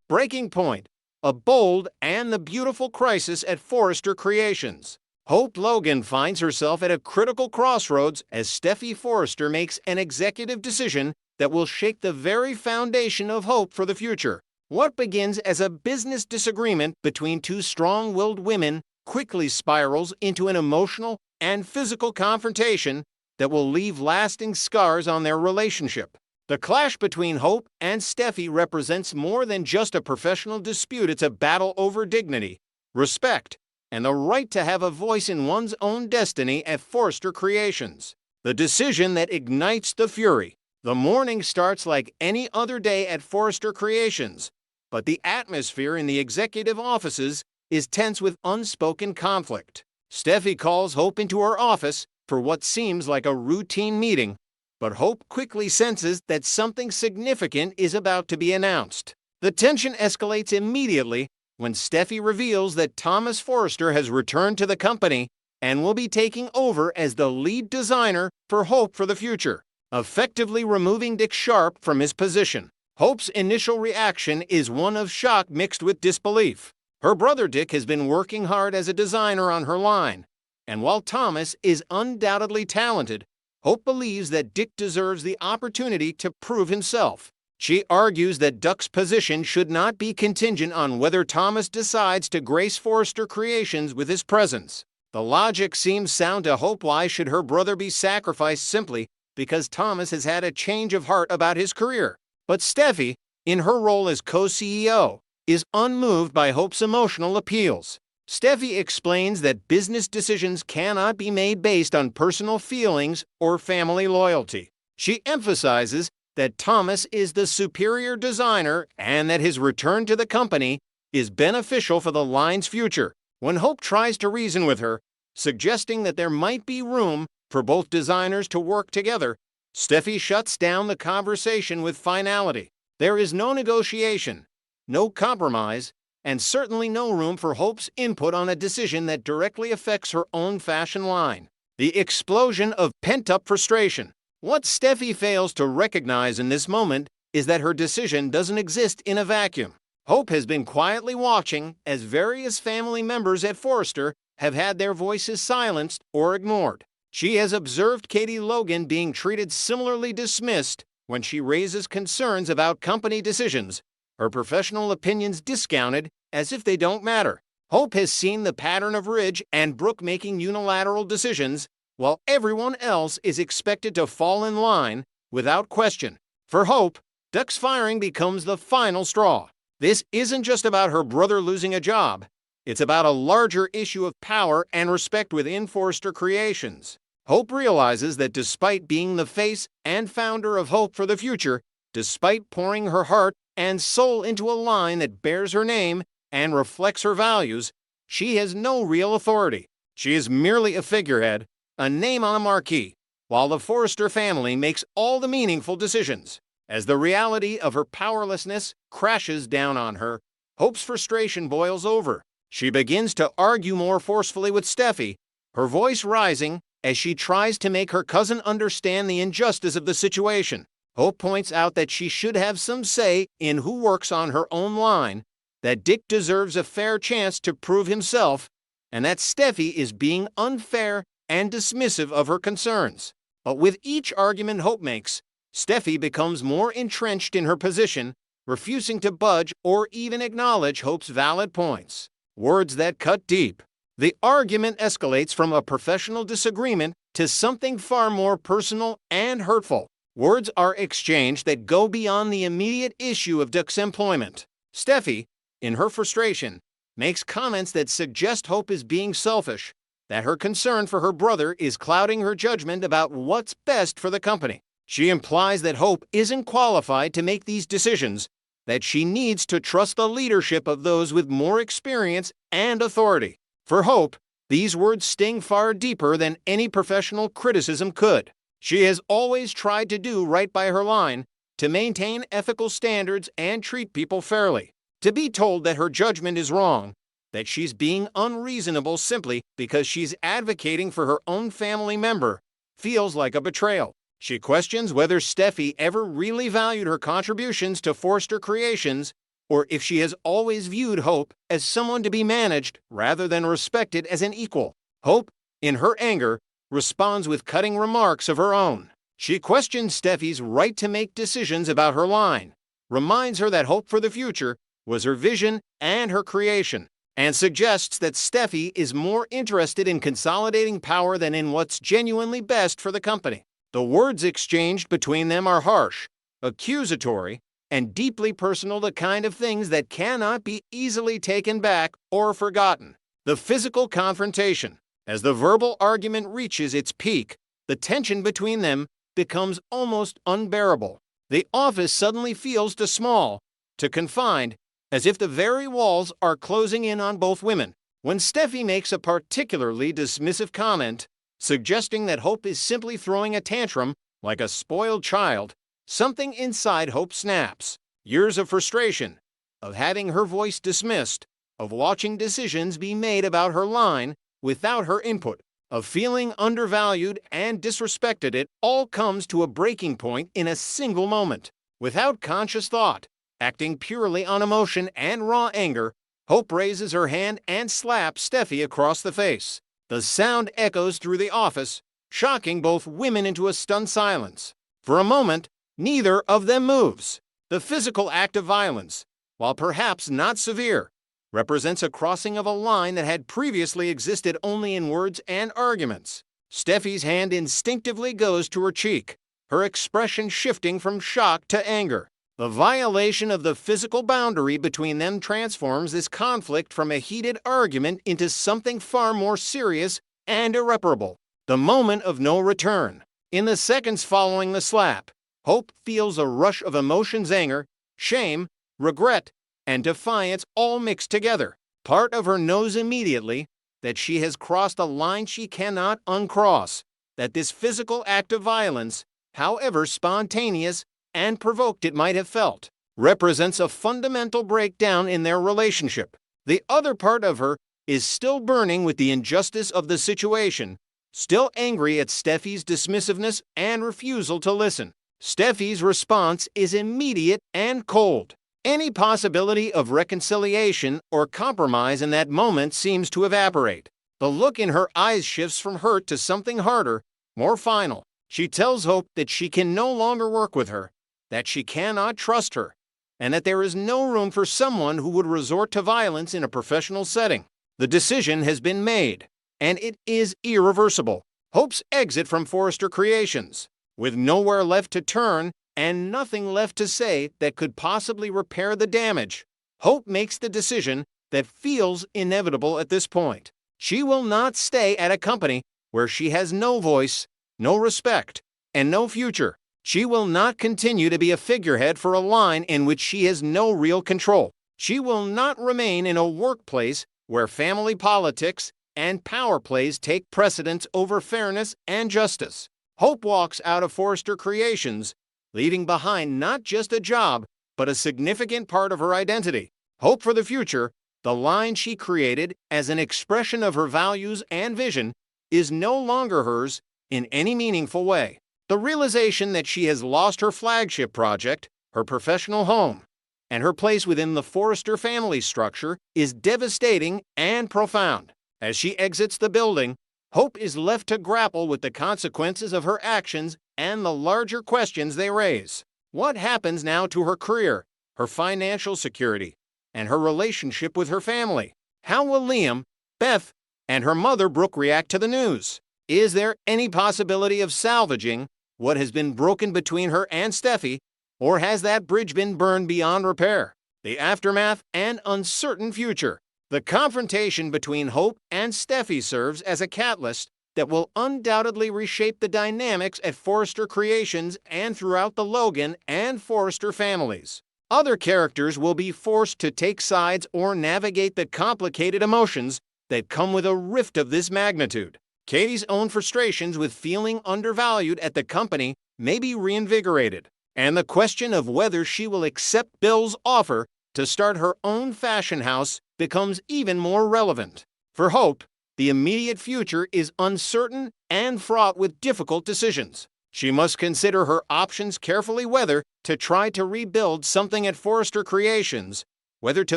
Breaking Point, A Bold and the Beautiful Crisis at Forrester Creations. Hope Logan finds herself at a critical crossroads as Steffy Forrester makes an executive decision that will shake the very foundation of hope for the future. What begins as a business disagreement between two strong-willed women quickly spirals into an emotional and physical confrontation that will leave lasting scars on their relationship. The clash between Hope and Steffy represents more than just a professional dispute. It's a battle over dignity, respect, and the right to have a voice in one's own destiny at Forrester Creations. The decision that ignites the fury. The morning starts like any other day at Forrester Creations, but the atmosphere in the executive offices is tense with unspoken conflict. Steffy calls Hope into her office for what seems like a routine meeting, but Hope quickly senses that something significant is about to be announced. The tension escalates immediately when Steffy reveals that Thomas Forrester has returned to the company and will be taking over as the lead designer for Hope for the future, effectively removing Dick Sharp from his position. Hope's initial reaction is one of shock mixed with disbelief. Her brother Dick has been working hard as a designer on her line, and while Thomas is undoubtedly talented, Hope believes that Dick deserves the opportunity to prove himself. She argues that Dick's position should not be contingent on whether Thomas decides to grace Forrester Creations with his presence. The logic seems sound to Hope. Why should her brother be sacrificed simply because Thomas has had a change of heart about his career? But Steffy, in her role as co-CEO, is unmoved by Hope's emotional appeals. Steffy explains that business decisions cannot be made based on personal feelings or family loyalty. She emphasizes that Thomas is the superior designer and that his return to the company is beneficial for the line's future. When Hope tries to reason with her, suggesting that there might be room for both designers to work together, Steffy shuts down the conversation with finality. There is no negotiation, no compromise, and certainly no room for Hope's input on a decision that directly affects her own fashion line. The explosion of pent-up frustration. What Steffy fails to recognize in this moment is that her decision doesn't exist in a vacuum. Hope has been quietly watching as various family members at Forrester have had their voices silenced or ignored. She has observed Katie Logan being treated similarly dismissed when she raises concerns about company decisions, her professional opinions discounted as if they don't matter. Hope has seen the pattern of Ridge and Brooke making unilateral decisions, while everyone else is expected to fall in line without question. For Hope, Dick's firing becomes the final straw. This isn't just about her brother losing a job. It's about a larger issue of power and respect within Forrester Creations. Hope realizes that despite being the face and founder of Hope for the Future, despite pouring her heart and soul into a line that bears her name and reflects her values, she has no real authority. She is merely a figurehead, a name on a marquee, while the Forrester family makes all the meaningful decisions. As the reality of her powerlessness crashes down on her, Hope's frustration boils over. She begins to argue more forcefully with Steffy, her voice rising as she tries to make her cousin understand the injustice of the situation. Hope points out that she should have some say in who works on her own line, that Dick deserves a fair chance to prove himself, and that Steffy is being unfair and dismissive of her concerns. But with each argument Hope makes, Steffy becomes more entrenched in her position, refusing to budge or even acknowledge Hope's valid points. Words that cut deep. The argument escalates from a professional disagreement to something far more personal and hurtful. Words are exchanged that go beyond the immediate issue of Dick's employment. Steffy, in her frustration, makes comments that suggest Hope is being selfish, that her concern for her brother is clouding her judgment about what's best for the company. She implies that Hope isn't qualified to make these decisions, that she needs to trust the leadership of those with more experience and authority. For Hope, these words sting far deeper than any professional criticism could. She has always tried to do right by her line, to maintain ethical standards and treat people fairly. To be told that her judgment is wrong, that she's being unreasonable simply because she's advocating for her own family member, feels like a betrayal. She questions whether Steffy ever really valued her contributions to Forrester Creations or if she has always viewed Hope as someone to be managed rather than respected as an equal. Hope, in her anger, responds with cutting remarks of her own. She questions Steffy's right to make decisions about her line, reminds her that hope for the future was her vision and her creation, and suggests that Steffy is more interested in consolidating power than in what's genuinely best for the company. The words exchanged between them are harsh, accusatory, and deeply personal, the kind of things that cannot be easily taken back or forgotten. The physical confrontation. As the verbal argument reaches its peak, the tension between them becomes almost unbearable. The office suddenly feels too small, too confined, as if the very walls are closing in on both women. When Steffy makes a particularly dismissive comment, suggesting that Hope is simply throwing a tantrum like a spoiled child, something inside Hope snaps. Years of frustration, of having her voice dismissed, of watching decisions be made about her line without her input, of feeling undervalued and disrespected, it all comes to a breaking point in a single moment. Without conscious thought, acting purely on emotion and raw anger, Hope raises her hand and slaps Steffy across the face. The sound echoes through the office, shocking both women into a stunned silence. For a moment, neither of them moves. The physical act of violence, while perhaps not severe, represents a crossing of a line that had previously existed only in words and arguments. Steffy's hand instinctively goes to her cheek, her expression shifting from shock to anger. The violation of the physical boundary between them transforms this conflict from a heated argument into something far more serious and irreparable. The moment of no return. In the seconds following the slap, Hope feels a rush of emotions: anger, shame, regret, and defiance all mixed together. Part of her knows immediately that she has crossed a line she cannot uncross, that this physical act of violence, however spontaneous and provoked it might have felt, represents a fundamental breakdown in their relationship. The other part of her is still burning with the injustice of the situation, still angry at Steffy's dismissiveness and refusal to listen. Steffy's response is immediate and cold. Any possibility of reconciliation or compromise in that moment seems to evaporate. The look in her eyes shifts from hurt to something harder, more final. She tells Hope that she can no longer work with her, that she cannot trust her, and that there is no room for someone who would resort to violence in a professional setting. The decision has been made, and it is irreversible. Hope's exit from Forrester Creations, with nowhere left to turn and nothing left to say that could possibly repair the damage. Hope makes the decision that feels inevitable at this point. She will not stay at a company where she has no voice, no respect, and no future. She will not continue to be a figurehead for a line in which she has no real control. She will not remain in a workplace where family politics and power plays take precedence over fairness and justice. Hope walks out of Forrester Creations, leaving behind not just a job, but a significant part of her identity. Hope for the future, the line she created as an expression of her values and vision, is no longer hers in any meaningful way. The realization that she has lost her flagship project, her professional home, and her place within the Forrester family structure is devastating and profound. As she exits the building, Hope is left to grapple with the consequences of her actions and the larger questions they raise. What happens now to her career, her financial security, and her relationship with her family? How will Liam, Beth, and her mother Brooke react to the news? Is there any possibility of salvaging what has been broken between her and Steffy, or has that bridge been burned beyond repair? The aftermath and uncertain future. The confrontation between Hope and Steffy serves as a catalyst that will undoubtedly reshape the dynamics at Forrester Creations and throughout the Logan and Forrester families. Other characters will be forced to take sides or navigate the complicated emotions that come with a rift of this magnitude. Katie's own frustrations with feeling undervalued at the company may be reinvigorated, and the question of whether she will accept Bill's offer to start her own fashion house becomes even more relevant. For Hope, the immediate future is uncertain and fraught with difficult decisions. She must consider her options carefully, whether to try to rebuild something at Forrester Creations whether to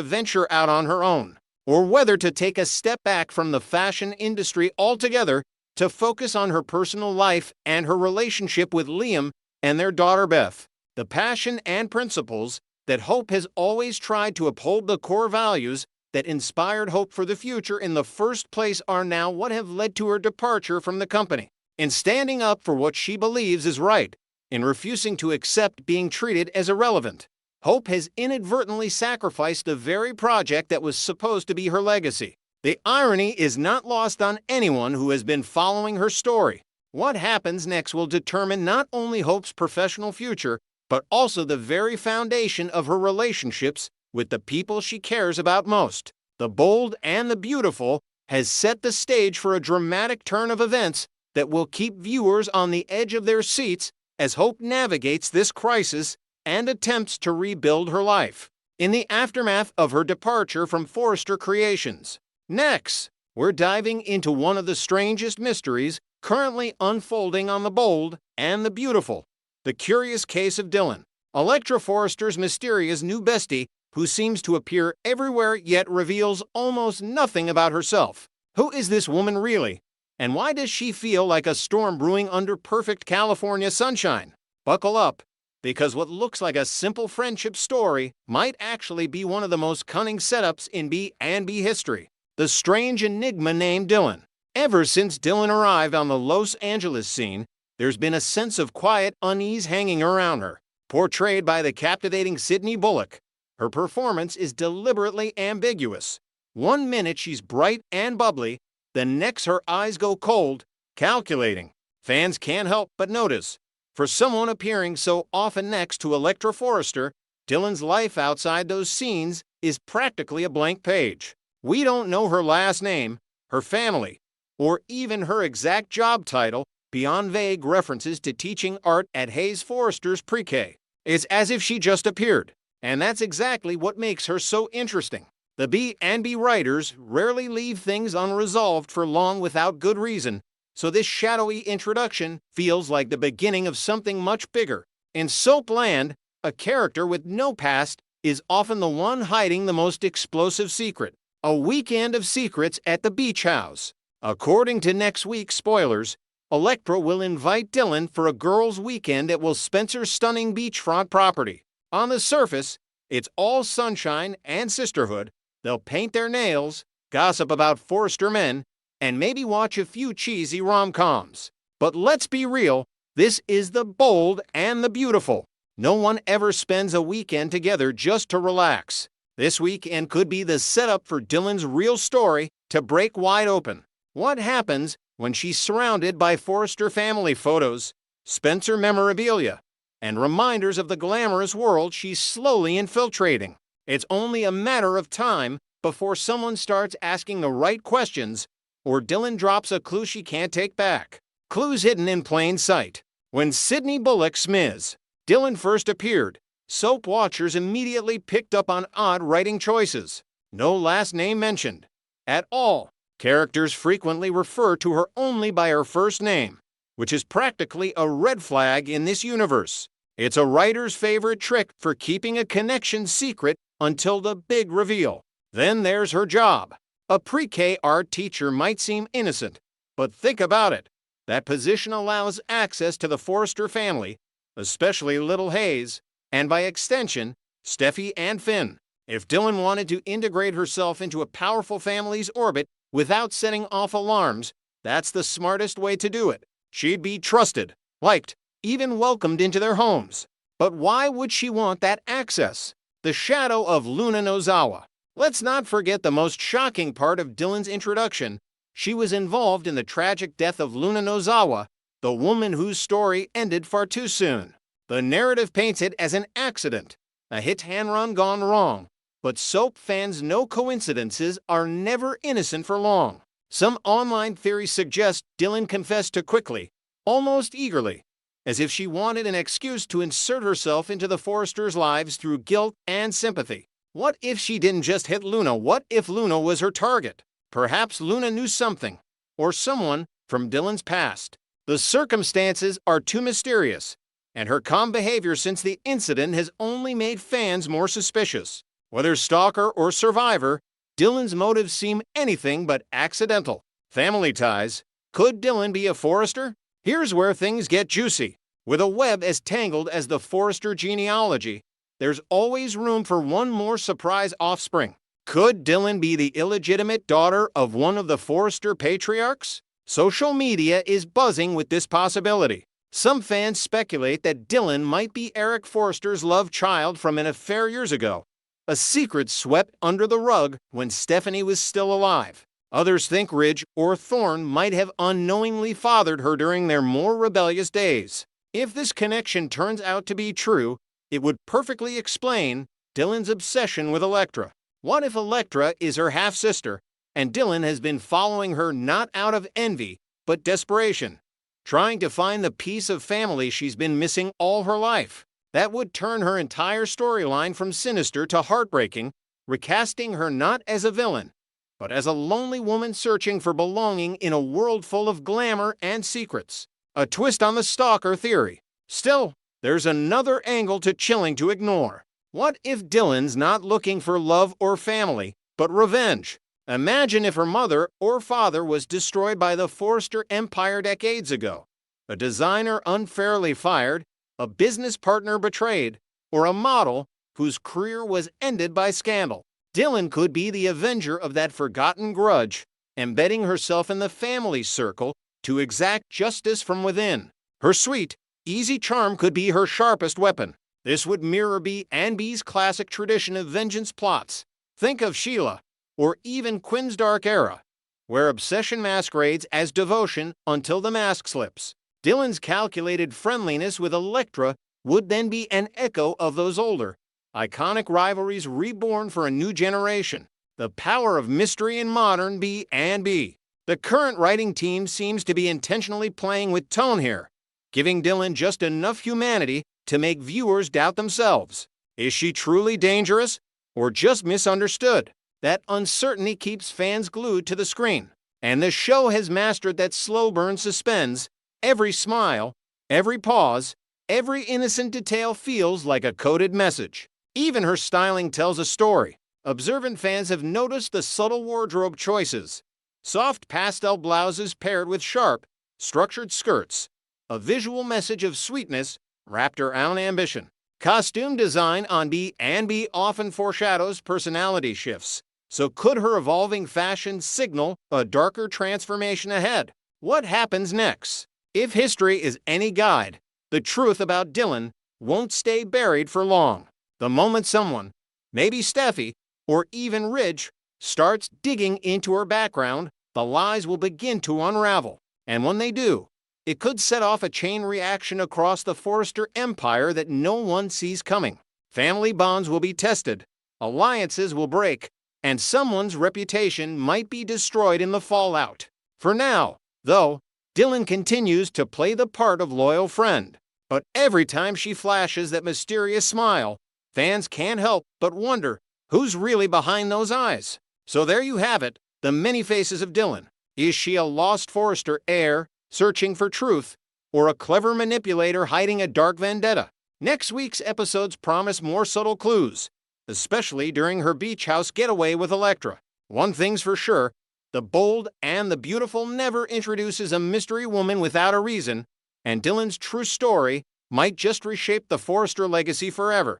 venture out on her own, or whether to take a step back from the fashion industry altogether to focus on her personal life and her relationship with Liam and their daughter Beth. The passion and principles that Hope has always tried to uphold, the core values that inspired Hope for the future in the first place, are now what have led to her departure from the company. In standing up for what she believes is right, in refusing to accept being treated as irrelevant, Hope has inadvertently sacrificed the very project that was supposed to be her legacy. The irony is not lost on anyone who has been following her story. What happens next will determine not only Hope's professional future, but also the very foundation of her relationships with the people she cares about most. The Bold and the Beautiful has set the stage for a dramatic turn of events that will keep viewers on the edge of their seats as Hope navigates this crisis and attempts to rebuild her life in the aftermath of her departure from Forrester Creations. Next, we're diving into one of the strangest mysteries currently unfolding on The Bold and the Beautiful: the curious case of Dylan, Electra Forrester's mysterious new bestie, who seems to appear everywhere yet reveals almost nothing about herself. Who is this woman really? And why does she feel like a storm brewing under perfect California sunshine? Buckle up, because what looks like a simple friendship story might actually be one of the most cunning setups in B&B history. The strange enigma named Dylan. Ever since Dylan arrived on the Los Angeles scene, there's been a sense of quiet unease hanging around her. Portrayed by the captivating Sydney Bullock, her performance is deliberately ambiguous. One minute she's bright and bubbly, the next her eyes go cold, calculating. Fans can't help but notice. For someone appearing so often next to Electra Forrester, Dylan's life outside those scenes is practically a blank page. We don't know her last name, her family, or even her exact job title beyond vague references to teaching art at Hayes Forrester's pre-K. It's as if she just appeared, and that's exactly what makes her so interesting. The B&B writers rarely leave things unresolved for long without good reason, so this shadowy introduction feels like the beginning of something much bigger. In Soapland, a character with no past is often the one hiding the most explosive secret. A weekend of secrets at the beach house. According to next week's spoilers, Electra will invite Dylan for a girls' weekend at Will Spencer's stunning beachfront property. On the surface, it's all sunshine and sisterhood. They'll paint their nails, gossip about Forrester men, and maybe watch a few cheesy rom-coms. But let's be real, this is The Bold and the Beautiful. No one ever spends a weekend together just to relax. This weekend could be the setup for Dylan's real story to break wide open. What happens when she's surrounded by Forrester family photos, Spencer memorabilia, and reminders of the glamorous world she's slowly infiltrating? It's only a matter of time before someone starts asking the right questions, or Dylan drops a clue she can't take back. Clues hidden in plain sight. When Sydney Bullock's Ms. Dylan first appeared, soap watchers immediately picked up on odd writing choices. No last name mentioned at all. Characters frequently refer to her only by her first name, which is practically a red flag in this universe. It's a writer's favorite trick for keeping a connection secret until the big reveal. Then there's her job. A pre-K art teacher might seem innocent, but think about it. That position allows access to the Forrester family, especially little Hayes, and by extension, Steffy and Finn. If Dylan wanted to integrate herself into a powerful family's orbit without setting off alarms, that's the smartest way to do it. She'd be trusted, liked, even welcomed into their homes. But why would she want that access? The shadow of Luna Nozawa. Let's not forget the most shocking part of Dylan's introduction. She was involved in the tragic death of Luna Nozawa, the woman whose story ended far too soon. The narrative paints it as an accident, a hit and run gone wrong. But soap fans know coincidences are never innocent for long. Some online theories suggest Dylan confessed too quickly, almost eagerly, as if she wanted an excuse to insert herself into the Forresters' lives through guilt and sympathy. What if she didn't just hit Luna? What if Luna was her target? Perhaps Luna knew something, or someone, from Dylan's past. The circumstances are too mysterious, and her calm behavior since the incident has only made fans more suspicious. Whether stalker or survivor, Dylan's motives seem anything but accidental. Family ties. Could Dylan be a Forrester? Here's where things get juicy. With a web as tangled as the Forrester genealogy, there's always room for one more surprise offspring. Could Dylan be the illegitimate daughter of one of the Forrester patriarchs? Social media is buzzing with this possibility. Some fans speculate that Dylan might be Eric Forrester's love child from an affair years ago, a secret swept under the rug when Stephanie was still alive. Others think Ridge or Thorne might have unknowingly fathered her during their more rebellious days. If this connection turns out to be true, it would perfectly explain Dylan's obsession with Elektra. What if Elektra is her half-sister, and Dylan has been following her not out of envy, but desperation, trying to find the piece of family she's been missing all her life? That would turn her entire storyline from sinister to heartbreaking, recasting her not as a villain, but as a lonely woman searching for belonging in a world full of glamour and secrets. A twist on the stalker theory. Still, there's another angle too chilling to ignore. What if Dylan's not looking for love or family, but revenge? Imagine if her mother or father was destroyed by the Forrester empire decades ago, a designer unfairly fired, a business partner betrayed, or a model whose career was ended by scandal. Dylan could be the avenger of that forgotten grudge, embedding herself in the family circle to exact justice from within. Her sweet, easy charm could be her sharpest weapon. This would mirror B&B's classic tradition of vengeance plots. Think of Sheila, or even Quinn's Dark Era, where obsession masquerades as devotion until the mask slips. Dylan's calculated friendliness with Elektra would then be an echo of those older, iconic rivalries reborn for a new generation. The power of mystery in modern B&B. The current writing team seems to be intentionally playing with tone here, giving Dylan just enough humanity to make viewers doubt themselves. Is she truly dangerous, or just misunderstood? That uncertainty keeps fans glued to the screen. And the show has mastered that slow burn suspense. Every smile, every pause, every innocent detail feels like a coded message. Even her styling tells a story. Observant fans have noticed the subtle wardrobe choices. Soft pastel blouses paired with sharp, structured skirts. A visual message of sweetness wrapped around ambition. Costume design on B&B often foreshadows personality shifts. So could her evolving fashion signal a darker transformation ahead? What happens next? If history is any guide, the truth about Dylan won't stay buried for long. The moment someone, maybe Steffy, or even Ridge, starts digging into her background, the lies will begin to unravel. And when they do, it could set off a chain reaction across the Forrester empire that no one sees coming. Family bonds will be tested, alliances will break, and someone's reputation might be destroyed in the fallout. For now, though, Dylan continues to play the part of loyal friend. But every time she flashes that mysterious smile, fans can't help but wonder who's really behind those eyes. So there you have it, the many faces of Dylan. Is she a lost Forrester heir, searching for truth, or a clever manipulator hiding a dark vendetta? Next week's episodes promise more subtle clues, especially during her beach house getaway with Elektra. One thing's for sure, the bold and the beautiful never introduces a mystery woman without a reason, and Dylan's true story might just reshape the Forrester legacy forever.